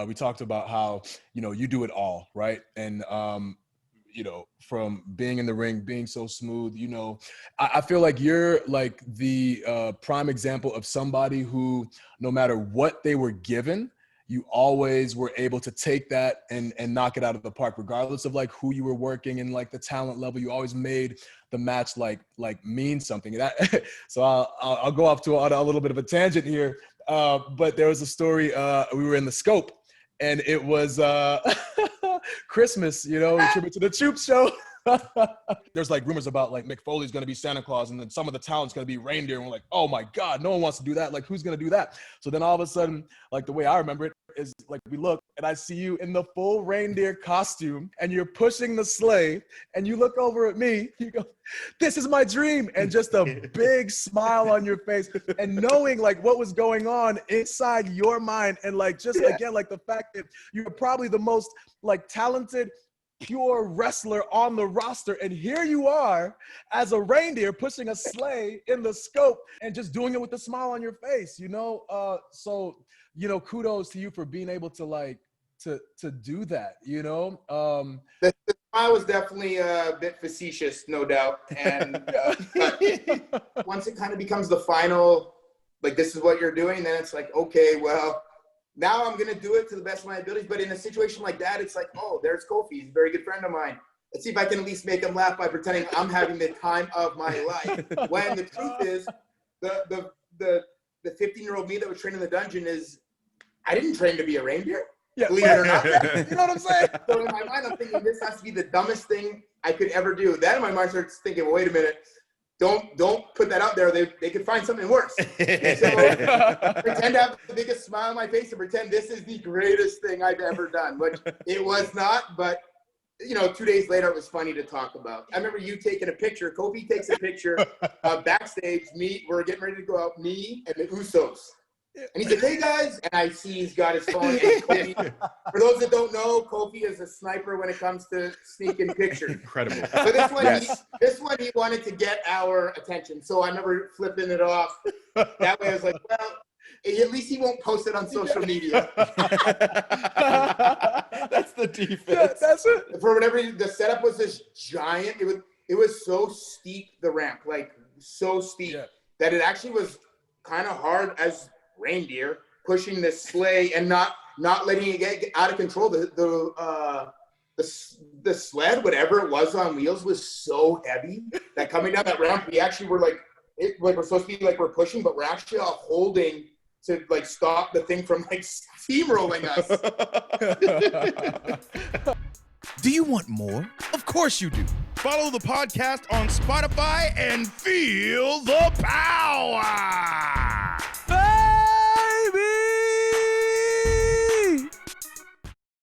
we talked about how, you do it all, right? And, from being in the ring, being so smooth, I feel like you're like the prime example of somebody who, no matter what they were given, you always were able to take that and knock it out of the park, regardless of like who you were working and like the talent level. You always made the match like mean something. That so I'll go off to a little bit of a tangent here, but there was a story. We were in the Scope, and it was Christmas, tribute to the Troop Show. There's like rumors about like Mick Foley's going to be Santa Claus, and then some of the talent's going to be reindeer. And we're like, oh my God, no one wants to do that. Like, who's going to do that? So then all of a sudden, like the way I remember it is like we look and I see you in the full reindeer costume and you're pushing the sleigh and you look over at me, you go, this is my dream. And just a big smile on your face and knowing like what was going on inside your mind. And like, just again, like the fact that you're probably the most like talented, pure wrestler on the roster, and here you are as a reindeer pushing a sleigh in the Scope and just doing it with a smile on your face, so kudos to you for being able to like to do that. The smile was definitely a bit facetious, no doubt, and once it kind of becomes the final, like this is what you're doing, then it's like, okay, well, now I'm going to do it to the best of my abilities. But in a situation like that, it's like, oh, there's Kofi. He's a very good friend of mine. Let's see if I can at least make him laugh by pretending I'm having the time of my life. When the truth is, the 15-year-old me that was trained in the dungeon is, I didn't train to be a reindeer. Yeah. Believe it or not. You know what I'm saying? So in my mind, I'm thinking this has to be the dumbest thing I could ever do. Then my mind starts thinking, well, wait a minute. Don't put that out there. They could find something worse. So pretend to have the biggest smile on my face and pretend this is the greatest thing I've ever done, which it was not. But 2 days later, it was funny to talk about. I remember you taking a picture. Kofi takes a picture backstage. We're getting ready to go out. Me and the Usos. And he's like, hey guys, and I see he's got his phone. And Kofi, for those that don't know, Kofi is a sniper when it comes to sneaking pictures. Incredible. So this one he wanted to get our attention. So I remember flipping it off. That way I was like, well, at least he won't post it on social media. That's the defense. Yeah, that's it. For whatever, the setup was this giant. It was so steep, the ramp, like so steep that it actually was kind of hard as reindeer pushing this sleigh and not letting it get out of control. The sled, whatever it was on wheels, was so heavy that coming down that ramp, we actually were like we're supposed to be like we're pushing, but we're actually all holding to like stop the thing from like steamrolling us. Do you want more? Of course you do. Follow the podcast on Spotify and feel the power.